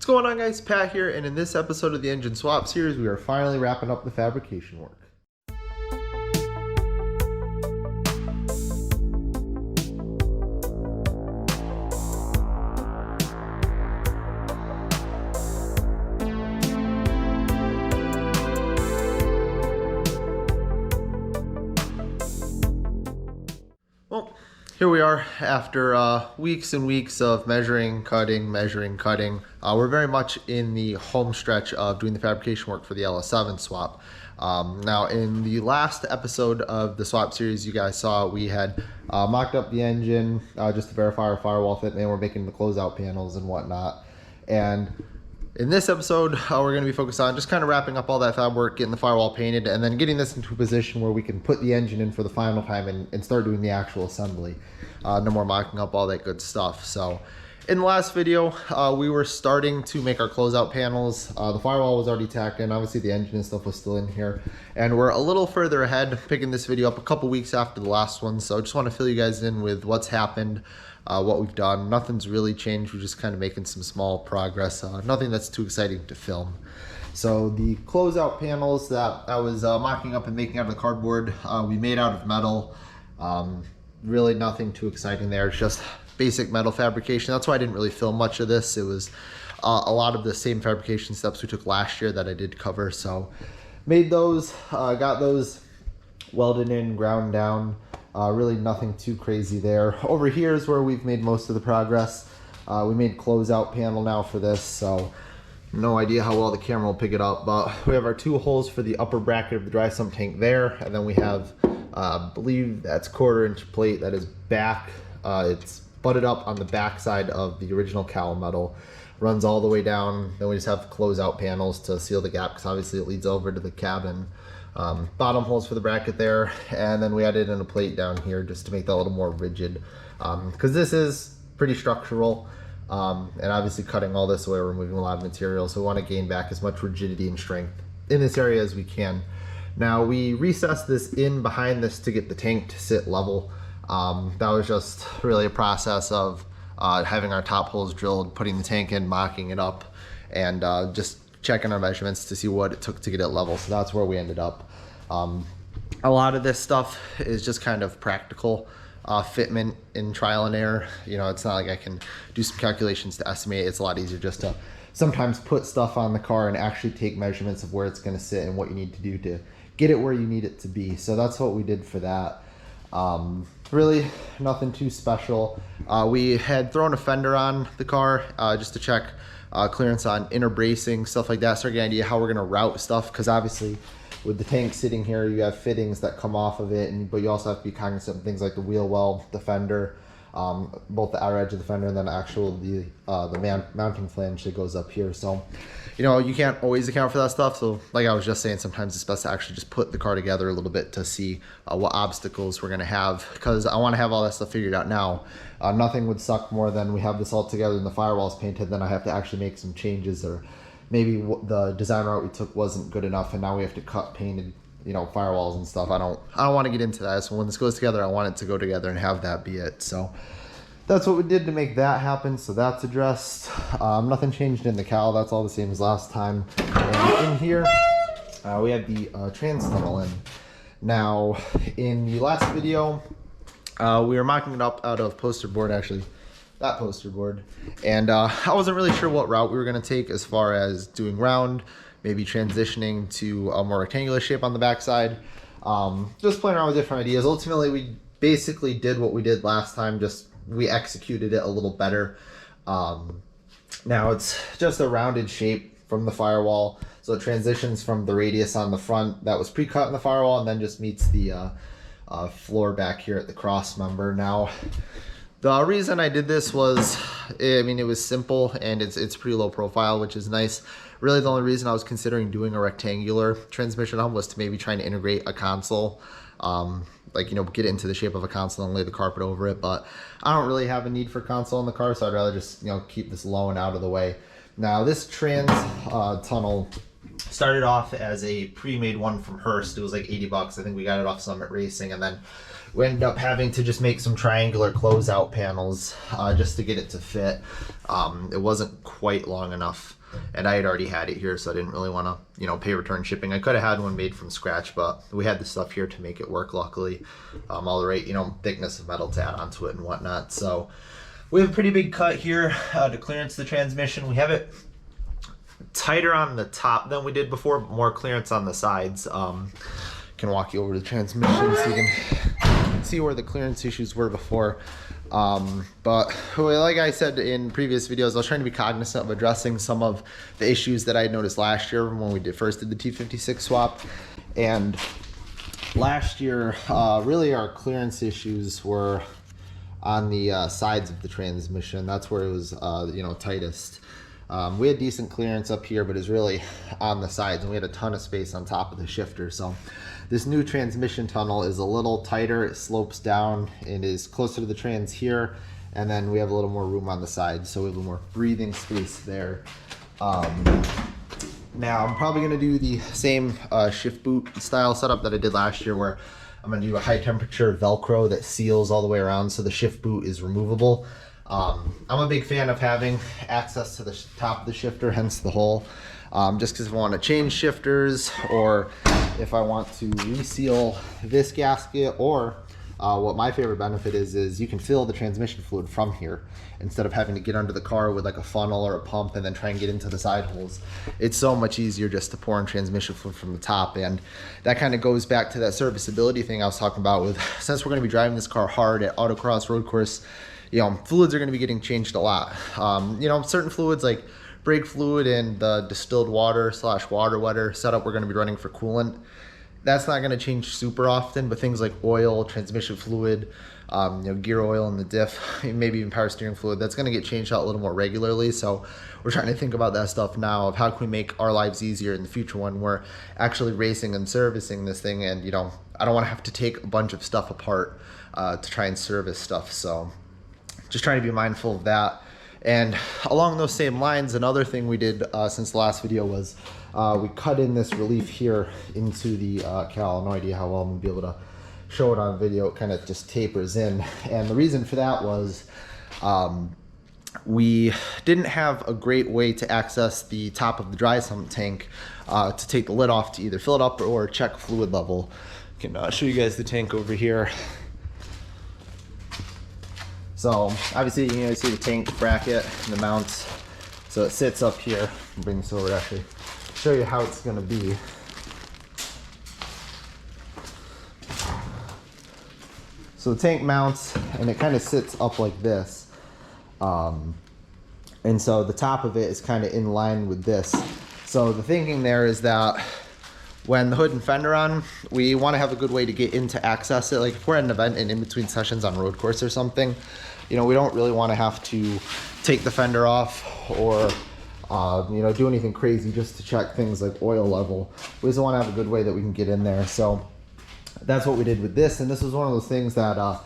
What's going on, guys? Pat here, and in this episode of the Engine Swap series, we are finally wrapping up the fabrication work. Well, here we are after weeks and weeks of measuring, cutting. We're very much in the home stretch of doing the fabrication work for the LS7 swap. Now, in the last episode of the swap series you guys saw, we had mocked up the engine just to verify our firewall fit, and we're making the closeout panels and whatnot. And in this episode, we're going to be focused on just kind of wrapping up all that fab work, getting the firewall painted, and then getting this into a position where we can put the engine in for the final time and start doing the actual assembly. No more mocking up all that good stuff. So in the last video, we were starting to make our closeout panels. The firewall was already tacked in. Obviously, the engine and stuff was still in here. And we're a little further ahead, picking this video up a couple weeks after the last one. So I just want to fill you guys in with what's happened. What we've done. Nothing's really changed. We're just kind of making some small progress. Nothing that's too exciting to film. So the closeout panels that I was mocking up and making out of the cardboard, we made out of metal. Really nothing too exciting there. It's just basic metal fabrication. That's why I didn't really film much of this. It was a lot of the same fabrication steps we took last year that I did cover. So made those, got those welded in, ground down. Really nothing too crazy there. Over here is where we've made most of the progress. We made closeout panel now for this, so no idea how well the camera will pick it up, but we have our two holes for the upper bracket of the dry sump tank there, and then we have, I believe that's 1/4 inch plate that is back. It's butted up on the back side of the original cowl metal. Runs all the way down. Then we just have closeout panels to seal the gap, because obviously it leads over to the cabin. Bottom holes for the bracket there, and then we added in a plate down here just to make that a little more rigid, because this is pretty structural, and obviously cutting all this away, we're removing a lot of material, so we want to gain back as much rigidity and strength in this area as we can. Now, we recessed this in behind this to get the tank to sit level. That was just really a process of having our top holes drilled, putting the tank in, mocking it up, and just checking our measurements to see what it took to get it level. So that's where we ended up. A lot of this stuff is just kind of practical fitment in trial and error. You know, it's not like I can do some calculations to estimate. It's a lot easier just to sometimes put stuff on the car and actually take measurements of where it's going to sit and what you need to do to get it where you need it to be. So that's what we did for that. Really nothing too special. We had thrown a fender on the car just to check clearance on inner bracing, stuff like that, so I get an idea how we're going to route stuff, because obviously with the tank sitting here, you have fittings that come off of it, but you also have to be cognizant of things like the wheel well, the fender, both the outer edge of the fender and then the mounting flange that goes up here. So, you know, you can't always account for that stuff. So like I was just saying, sometimes it's best to actually just put the car together a little bit to see what obstacles we're going to have, because I want to have all that stuff figured out now. Nothing would suck more than we have this all together and the firewall's painted, then I have to actually make some changes, or maybe the design route we took wasn't good enough and now we have to cut painted, you know, firewalls and stuff. I don't want to get into that. So when this goes together, I want it to go together and have that be it. So that's what we did to make that happen. So that's addressed. Nothing changed in the cowl. That's all the same as last time. And in here, we have the trans tunnel in. Now, in the last video, we were mocking it up out of poster board, actually. That poster board, and I wasn't really sure what route we were going to take as far as doing round, maybe transitioning to a more rectangular shape on the backside. Just playing around with different ideas. Ultimately, we basically did what we did last time, just we executed it a little better. Now it's just a rounded shape from the firewall, so it transitions from the radius on the front that was pre-cut in the firewall and then just meets the floor back here at the cross member. Now, the reason I did this was, I mean, it was simple and it's pretty low profile, which is nice. Really, the only reason I was considering doing a rectangular transmission hub was to maybe try to integrate a console, like, you know, get it into the shape of a console and lay the carpet over it. But I don't really have a need for console in the car, so I'd rather just, you know, keep this low and out of the way. Now, this trans tunnel started off as a pre-made one from Hurst. It was like 80 bucks. I think we got it off Summit Racing, and then we ended up having to just make some triangular closeout panels just to get it to fit. It wasn't quite long enough, and I had already had it here, so I didn't really want to, you know, pay return shipping. I could have had one made from scratch, but we had the stuff here to make it work, luckily. All the right, you know, thickness of metal to add onto it and whatnot. So we have a pretty big cut here to clearance the transmission. We have it tighter on the top than we did before, but more clearance on the sides. Can walk you over the transmission so you can see where the clearance issues were before. But like I said in previous videos, I was trying to be cognizant of addressing some of the issues that I had noticed last year when we first did the T56 swap. And last year, really our clearance issues were on the sides of the transmission. That's where it was, you know, tightest. We had decent clearance up here, but it's really on the sides, and we had a ton of space on top of the shifter. So this new transmission tunnel is a little tighter. It slopes down and is closer to the trans here, and then we have a little more room on the sides, so we have a little more breathing space there. Now I'm probably going to do the same shift boot style setup that I did last year, where I'm going to do a high temperature Velcro that seals all the way around so the shift boot is removable. I'm a big fan of having access to the top of the shifter, hence the hole. Just because if I want to change shifters, or if I want to reseal this gasket, or what my favorite benefit is you can fill the transmission fluid from here instead of having to get under the car with like a funnel or a pump and then try and get into the side holes. It's so much easier just to pour in transmission fluid from the top, and that kind of goes back to that serviceability thing I was talking about with, since we're going to be driving this car hard at autocross, road course, you know, fluids are going to be getting changed a lot. You know, certain fluids like brake fluid and the distilled water / water wetter setup we're going to be running for coolant, that's not going to change super often, but things like oil, transmission fluid, you know, gear oil in the diff, maybe even power steering fluid, that's going to get changed out a little more regularly. So we're trying to think about that stuff now, of how can we make our lives easier in the future when we're actually racing and servicing this thing. And, you know, I don't want to have to take a bunch of stuff apart to try and service stuff. So just trying to be mindful of that. And along those same lines, another thing we did since the last video was we cut in this relief here into the cowl. No idea how well I'm gonna be able to show it on video. It kind of just tapers in. And the reason for that was we didn't have a great way to access the top of the dry sump tank to take the lid off to either fill it up or check fluid level. I can show you guys the tank over here. So obviously, you know, you see the tank bracket and the mounts. So it sits up here. I'll bring this over to actually show you how it's gonna be. So the tank mounts and it kind of sits up like this. And so the top of it is kind of in line with this. So the thinking there is that when the hood and fender on, we want to have a good way to get in to access it. Like if we're at an event and in between sessions on road course or something, you know, we don't really want to have to take the fender off or you know, do anything crazy just to check things like oil level. We just want to have a good way that we can get in there. So that's what we did with this. And this was one of those things that I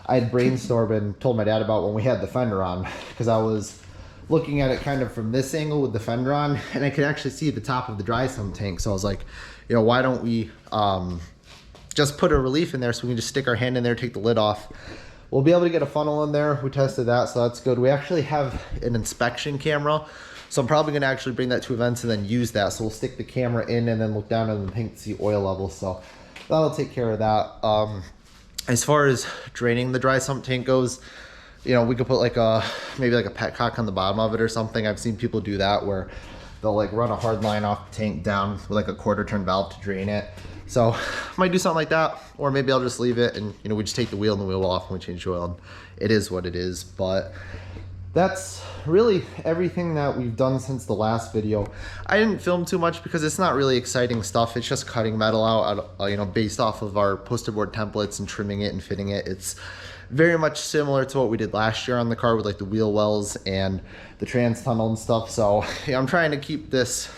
had brainstormed and told my dad about when we had the fender on, because I was looking at it kind of from this angle with the fender on, and I could actually see the top of the dry sump tank. So I was like, you know, why don't we just put a relief in there so we can just stick our hand in there, take the lid off. We'll be able to get a funnel in there. We tested that, so that's good. We actually have an inspection camera, so I'm probably gonna actually bring that to events and then use that. So we'll stick the camera in and then look down in the tank to see oil level. So that'll take care of that. As far as draining the dry sump tank goes, you know, we could put like maybe like a petcock on the bottom of it or something. I've seen people do that where they'll like run a hard line off the tank down with like a quarter turn valve to drain it. So might do something like that, or maybe I'll just leave it and, you know, we just take the wheel and the wheel off when we change the oil, and it is what it is. But that's really everything that we've done since the last video. I didn't film too much because it's not really exciting stuff. It's just cutting metal out, you know, based off of our poster board templates and trimming it and fitting it. It's very much similar to what we did last year on the car with like the wheel wells and the trans tunnel and stuff. So yeah, I'm trying to keep this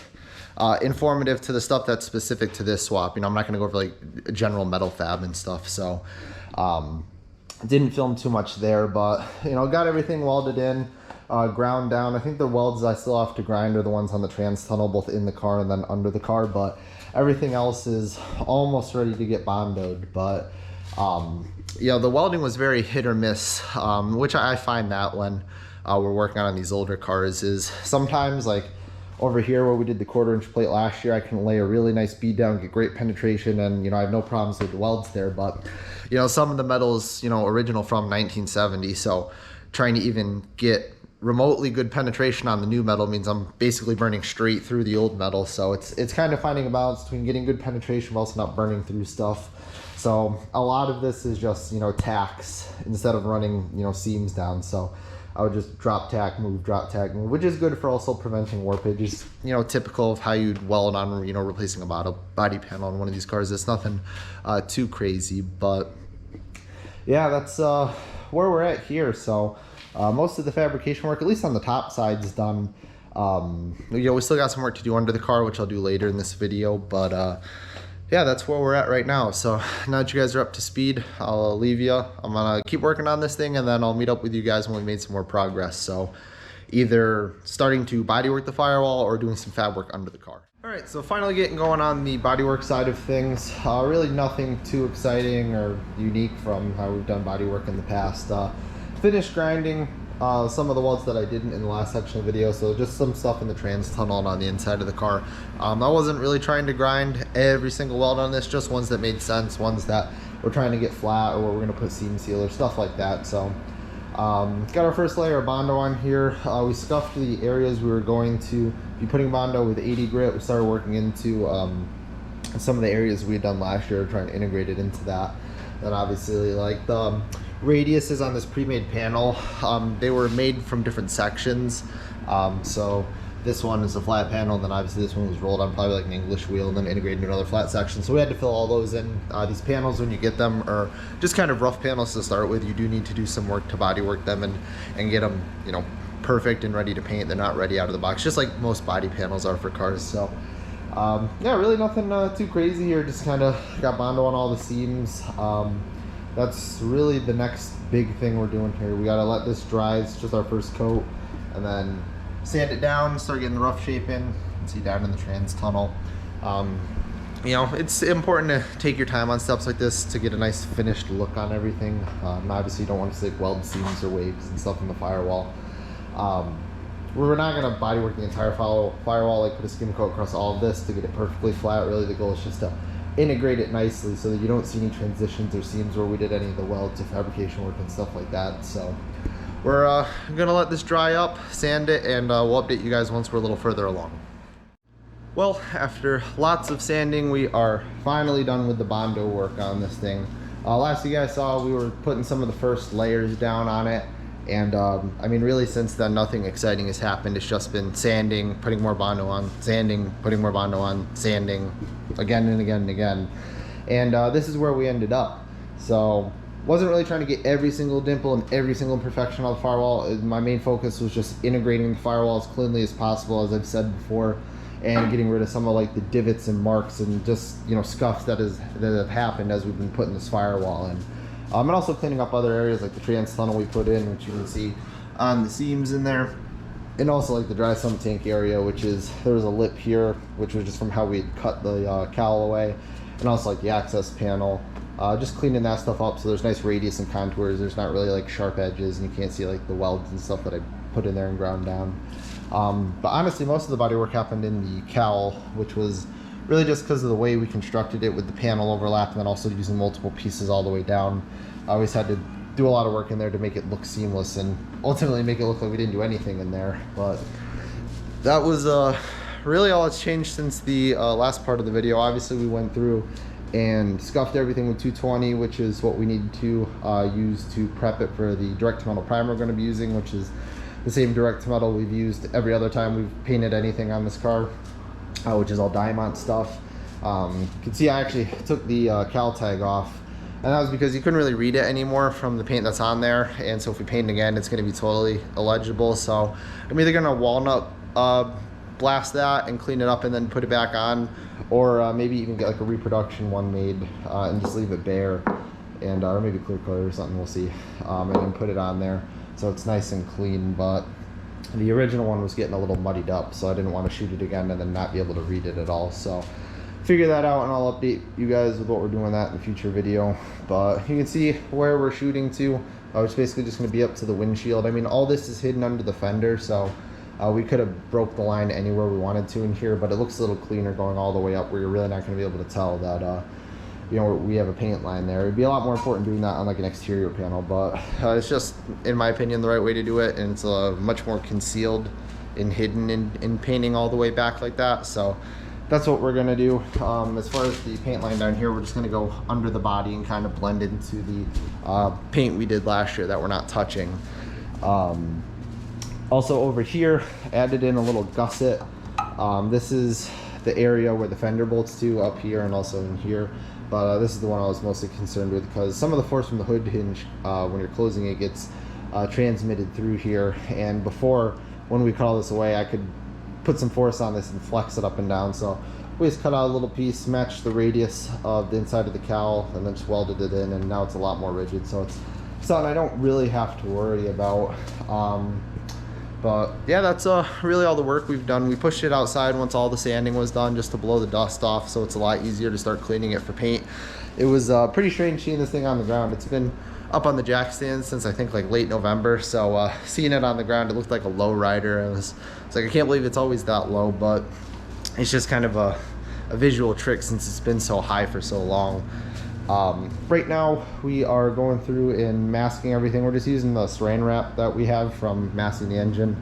informative to the stuff that's specific to this swap. You know, I'm not gonna go over like general metal fab and stuff. So didn't film too much there, but you know, got everything welded in, ground down. I think the welds I still have to grind are the ones on the trans tunnel, both in the car and then under the car, but everything else is almost ready to get bondoed. But You know, the welding was very hit or miss, which I find that when we're working on these older cars is sometimes like over here where we did the 1/4 inch plate last year, I can lay a really nice bead down, get great penetration, and you know, I have no problems with the welds there. But you know, some of the metals, you know, original from 1970, so trying to even get remotely good penetration on the new metal means I'm basically burning straight through the old metal. So it's kind of finding a balance between getting good penetration but also not burning through stuff. So a lot of this is just, you know, tacks instead of running, you know, seams down. So I would just drop tack, move, drop tack, move, which is good for also preventing warpage. It's, you know, typical of how you'd weld on, you know, replacing a body panel on one of these cars. It's nothing too crazy, but yeah, that's where we're at here. So most of the fabrication work, at least on the top side, is done. You know, we still got some work to do under the car, which I'll do later in this video, but yeah, that's where we're at right now. So now that you guys are up to speed, I'll leave you. I'm gonna keep working on this thing, and then I'll meet up with you guys when we made some more progress. So either starting to bodywork the firewall or doing some fab work under the car. All right, so finally getting going on the bodywork side of things. Really nothing too exciting or unique from how we've done bodywork in the past. Finished grinding some of the welds that I didn't in the last section of the video, so just some stuff in the trans tunnel and on the inside of the car. I wasn't really trying to grind every single weld on this, just ones that made sense, ones that we're trying to get flat or where we're going to put seam sealer, stuff like that. So got our first layer of Bondo on here. We scuffed the areas we were going to be putting Bondo with 80 grit. We started working into some of the areas we had done last year, trying to integrate it into that. Then obviously like the radiuses on this pre-made panel, they were made from different sections. So this one is a flat panel, then obviously this one was rolled on probably like an English wheel and then integrated into another flat section. So we had to fill all those in. These panels, when you get them, are just kind of rough panels to start with. You do need to do some work to body work them and get them, you know, perfect and ready to paint. They're not ready out of the box, just like most body panels are for cars. So yeah, really nothing too crazy here. Just kind of got Bondo on all the seams. That's really the next big thing we're doing here. We gotta let this dry. It's just our first coat, and then sand it down, start getting the rough shape in. You can see down in the trans tunnel. You know, it's important to take your time on steps like this to get a nice finished look on everything. Obviously you don't want to stick weld seams or waves and stuff in the firewall. We're not gonna body work the entire firewall, like put a skim coat across all of this to get it perfectly flat. Really the goal is just to integrate it nicely so that you don't see any transitions or seams where we did any of the welds or fabrication work and stuff like that. So we're gonna let this dry up, sand it, and we'll update you guys once we're a little further along. Well, after lots of sanding, we are finally done with the Bondo work on this thing. Last you guys saw, we were putting some of the first layers down on it, and I mean, really since then nothing exciting has happened. It's just been sanding, putting more Bondo on, sanding, putting more Bondo on, sanding, again and again and again. And this is where we ended up. So wasn't really trying to get every single dimple and every single imperfection on the firewall. My main focus was just integrating the firewall as cleanly as possible, as I've said before, and getting rid of some of like the divots and marks and just, you know, scuffs that have happened as we've been putting this firewall in. And also cleaning up other areas like the trans tunnel we put in, which you can see on the seams in there. And also like the dry sump tank area, which is, there was a lip here, which was just from how we cut the cowl away. And also like the access panel, just cleaning that stuff up so there's nice radius and contours. There's not really like sharp edges, and you can't see like the welds and stuff that I put in there and ground down. But honestly, most of the body work happened in the cowl, which was really just because of the way we constructed it with the panel overlap and then also using multiple pieces all the way down. I always had to do a lot of work in there to make it look seamless and ultimately make it look like we didn't do anything in there. But that was really all that's changed since the last part of the video. Obviously we went through and scuffed everything with 220, which is what we need to use to prep it for the direct to metal primer we're going to be using, which is the same direct to metal we've used every other time we've painted anything on this car, which is all Diamond stuff. You can see I actually took the cal tag off, and that was because you couldn't really read it anymore from the paint that's on there, and so if we paint again it's going to be totally illegible. So I'm either going to walnut blast that and clean it up and then put it back on, or maybe even get like a reproduction one made and just leave it bare, and or maybe clear coat or something, we'll see, and then put it on there so it's nice and clean. But the original one was getting a little muddied up, so I didn't want to shoot it again and then not be able to read it at all. So figure that out, and I'll update you guys with what we're doing with that in the future video. But you can see where we're shooting to. It's basically just going to be up to the windshield. I mean, all this is hidden under the fender, so we could have broke the line anywhere we wanted to in here, but it looks a little cleaner going all the way up where you're really not going to be able to tell that you know, we have a paint line there. It'd be a lot more important doing that on like an exterior panel, but it's just, in my opinion, the right way to do it, and it's much more concealed and hidden in painting all the way back like that. So that's what we're gonna do. As far as the paint line down here, we're just gonna go under the body and kind of blend into the paint we did last year that we're not touching. Also over here, added in a little gusset. This is the area where the fender bolts to, up here and also in here. But this is the one I was mostly concerned with, because some of the force from the hood hinge, when you're closing it, gets transmitted through here. And before, when we cut all this away, I could put some force on this and flex it up and down. So we just cut out a little piece, matched the radius of the inside of the cowl, and then just welded it in, and now it's a lot more rigid. So it's something I don't really have to worry about. But yeah, that's really all the work we've done. We pushed it outside once all the sanding was done, just to blow the dust off, so it's a lot easier to start cleaning it for paint. It was pretty strange seeing this thing on the ground. It's been up on the jack stand since I think like late November, so seeing it on the ground, it looked like a low rider. It's like, I can't believe it's always that low, but it's just kind of a visual trick since it's been so high for so long. Right now we are going through and masking everything. We're just using the saran wrap that we have from masking the engine.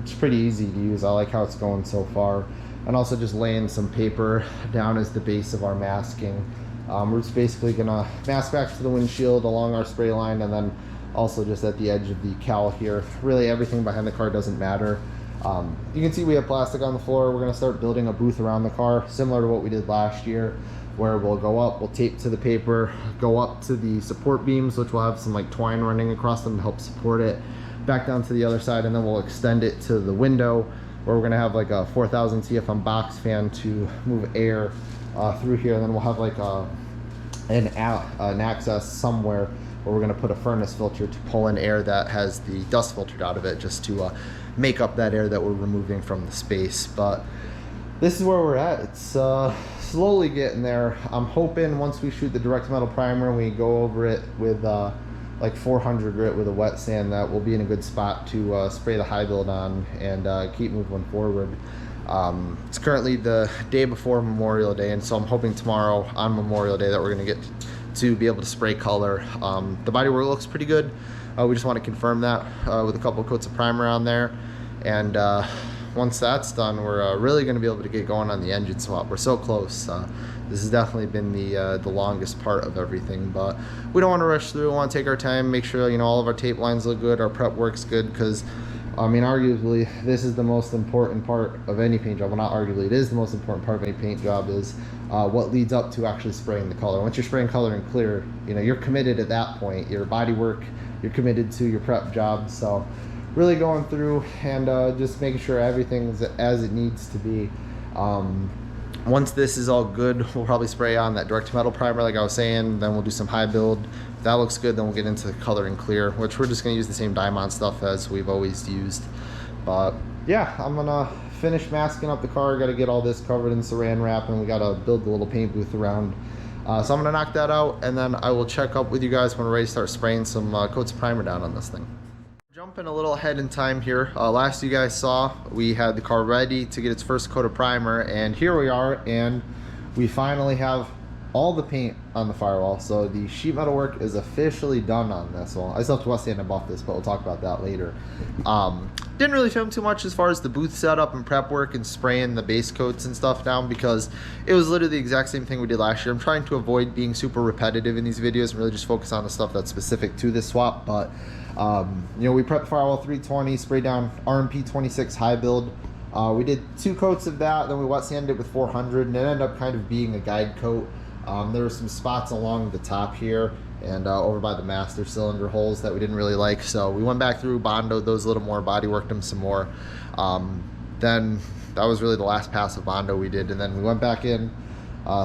It's pretty easy to use. I like how it's going so far. And also just laying some paper down as the base of our masking. We're just basically gonna mask back to the windshield along our spray line, and then also just at the edge of the cowl here. Really everything behind the car doesn't matter. You can see we have plastic on the floor. We're gonna start building a booth around the car, similar to what we did last year, where we'll go up, we'll tape to the paper, go up to the support beams, which will have some like twine running across them to help support it, back down to the other side, and then we'll extend it to the window, where we're gonna have like a 4,000 CFM box fan to move air through here. And then we'll have like an access somewhere where we're gonna put a furnace filter to pull in air that has the dust filtered out of it, just to make up that air that we're removing from the space. But this is where we're at. It's slowly getting there. I'm hoping once we shoot the direct metal primer and we go over it with like 400 grit with a wet sand, that we'll be in a good spot to spray the high build on and keep moving forward. It's currently the day before Memorial Day, and so I'm hoping tomorrow on Memorial Day that we're going to get to be able to spray color. The bodywork looks pretty good. We just want to confirm that with a couple coats of primer on there, and once that's done, we're really going to be able to get going on the engine swap. We're so close. This has definitely been the longest part of everything, but we don't want to rush through. We want to take our time, make sure, you know, all of our tape lines look good, our prep works good, because I mean, arguably, this is the most important part of any paint job. Well, not arguably, it is the most important part of any paint job, is what leads up to actually spraying the color. Once you're spraying color and clear, you know, you're committed at that point. Your body work, you're committed to your prep job. So really going through and just making sure everything's as it needs to be. Once this is all good, we'll probably spray on that direct metal primer like I was saying, then we'll do some high build. If that looks good, then we'll get into the color and clear, which we're just going to use the same Diamond stuff as we've always used. But yeah, I'm gonna finish masking up the car. Got to get all this covered in saran wrap, and we got to build the little paint booth around. So I'm gonna knock that out, and then I will check up with you guys when we're ready to start spraying some coats of primer down on this thing. Jumping a little ahead in time here. Last you guys saw, we had the car ready to get its first coat of primer, and here we are, and we finally have all the paint on the firewall. So the sheet metal work is officially done on this one. I still have to wet sand and buff this, but we'll talk about that later. Didn't really film too much as far as the booth setup and prep work and spraying the base coats and stuff down, because it was literally the exact same thing we did last year. I'm trying to avoid being super repetitive in these videos and really just focus on the stuff that's specific to this swap. But you know, we prepped firewall 320, sprayed down RMP 26 high build. We did 2 coats of that, then we wet sanded it with 400, and it ended up kind of being a guide coat. There were some spots along the top here and over by the master cylinder holes that we didn't really like, so we went back through, bondoed those a little more, body worked them some more. Then that was really the last pass of bondo we did, and then we went back in,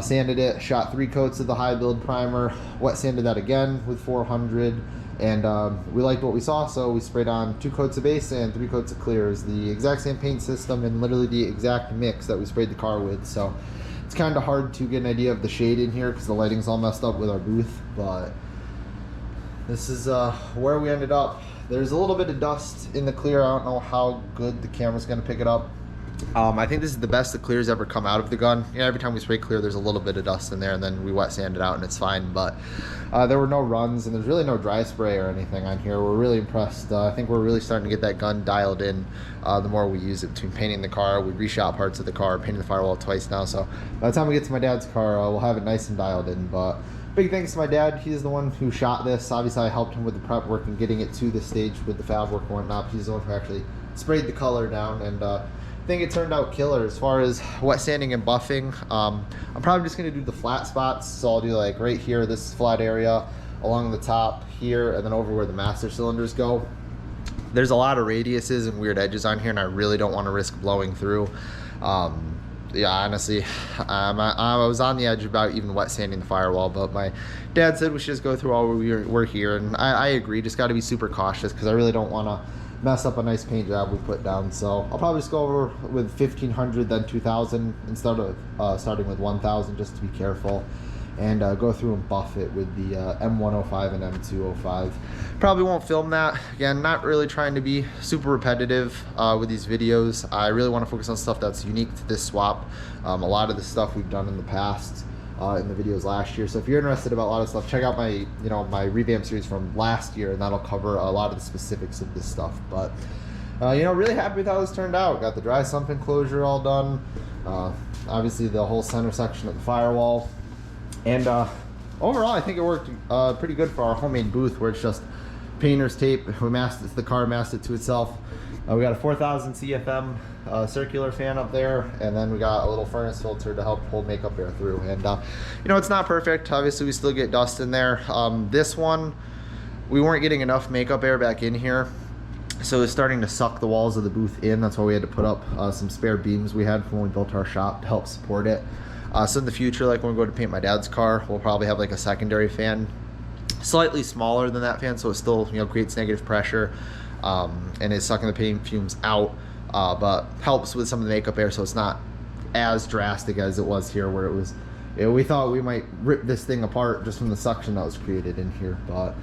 sanded it, shot 3 coats of the high build primer, wet sanded that again with 400, and we liked what we saw, so we sprayed on 2 coats of base and 3 coats of clears. The exact same paint system and literally the exact mix that we sprayed the car with. So It's kind of hard to get an idea of the shade in here because the lighting's all messed up with our booth, but this is where we ended up. There's a little bit of dust in the clear. I don't know how good the camera's gonna pick it up. I think this is the best the clear's ever come out of the gun. You know, every time we spray clear, there's a little bit of dust in there, and then we wet sand it out and it's fine. But there were no runs, and there's really no dry spray or anything on here. We're really impressed. I think we're really starting to get that gun dialed in the more we use it. Between painting the car, we reshot parts of the car, painting the firewall twice now. So by the time we get to my dad's car, we'll have it nice and dialed in. But big thanks to my dad. He's the one who shot this. Obviously, I helped him with the prep work and getting it to the stage with the fab work and whatnot. He's the one who actually sprayed the color down, and I think it turned out killer. As far as wet sanding and buffing, I'm probably just going to do the flat spots. So I'll do like right here, this flat area, along the top here, and then over where the master cylinders go. There's a lot of radiuses and weird edges on here, and I really don't want to risk blowing through. Yeah, honestly, I was on the edge about even wet sanding the firewall, but my dad said we should just go through all we're here, and I agree. Just got to be super cautious because I really don't want to mess up a nice paint job we put down. So I'll probably just go over with 1500, then 2000 instead of starting with 1000, just to be careful, and go through and buff it with the M105 and M205. Probably won't film that. Again, not really trying to be super repetitive with these videos. I really want to focus on stuff that's unique to this swap. A lot of the stuff we've done in the past in the videos last year. So if you're interested about a lot of stuff, check out my my revamp series from last year, and that'll cover a lot of the specifics of this stuff. But really happy with how this turned out. Got the dry sump enclosure all done. Obviously the whole center section of the firewall. And overall, I think it worked pretty good for our homemade booth, where it's just painter's tape. We masked it to the car, masked it to itself. We got a 4000 CFM circular fan up there, and then we got a little furnace filter to help hold makeup air through. And it's not perfect. Obviously, we still get dust in there. This one, we weren't getting enough makeup air back in here, so it's starting to suck the walls of the booth in. That's why we had to put up some spare beams we had from when we built our shop to help support it. So in the future, like when we go to paint my dad's car, we'll probably have like a secondary fan, slightly smaller than that fan, so it still creates negative pressure and is sucking the paint fumes out, but helps with some of the makeup air, so it's not as drastic as it was here, where it was, we thought we might rip this thing apart just from the suction that was created in here. But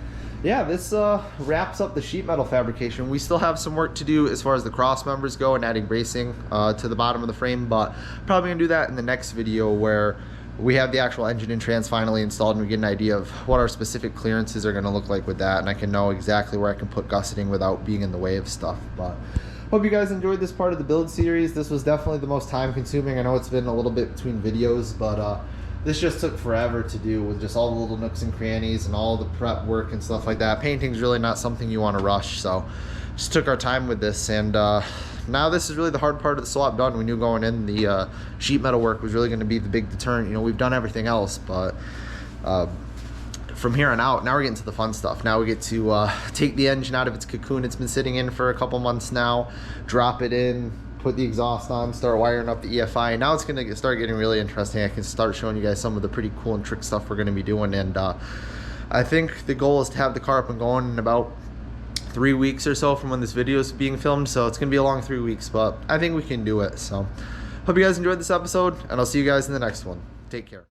yeah, this wraps up the sheet metal fabrication. We still have some work to do as far as the cross members go and adding bracing to the bottom of the frame, but probably gonna do that in the next video, where we have the actual engine and trans finally installed, and we get an idea of what our specific clearances are gonna look like with that, and I can know exactly where I can put gusseting without being in the way of stuff. But hope you guys enjoyed this part of the build series. This was definitely the most time consuming. I know it's been a little bit between videos, but this just took forever to do, with just all the little nooks and crannies and all the prep work and stuff like that. Painting's really not something you want to rush, so just took our time with this. And now this is really the hard part of the swap done. We knew going in the sheet metal work was really going to be the big deterrent. We've done everything else, but from here on out, now we're getting to the fun stuff. Now we get to take the engine out of its cocoon it's been sitting in for a couple months now, drop it in, put the exhaust on, start wiring up the EFI. Now it's gonna start getting really interesting. I can start showing you guys some of the pretty cool and trick stuff we're gonna be doing. And I think the goal is to have the car up and going in about 3 weeks or so from when this video is being filmed. So it's gonna be a long 3 weeks, but I think we can do it. So hope you guys enjoyed this episode, and I'll see you guys in the next one. Take care.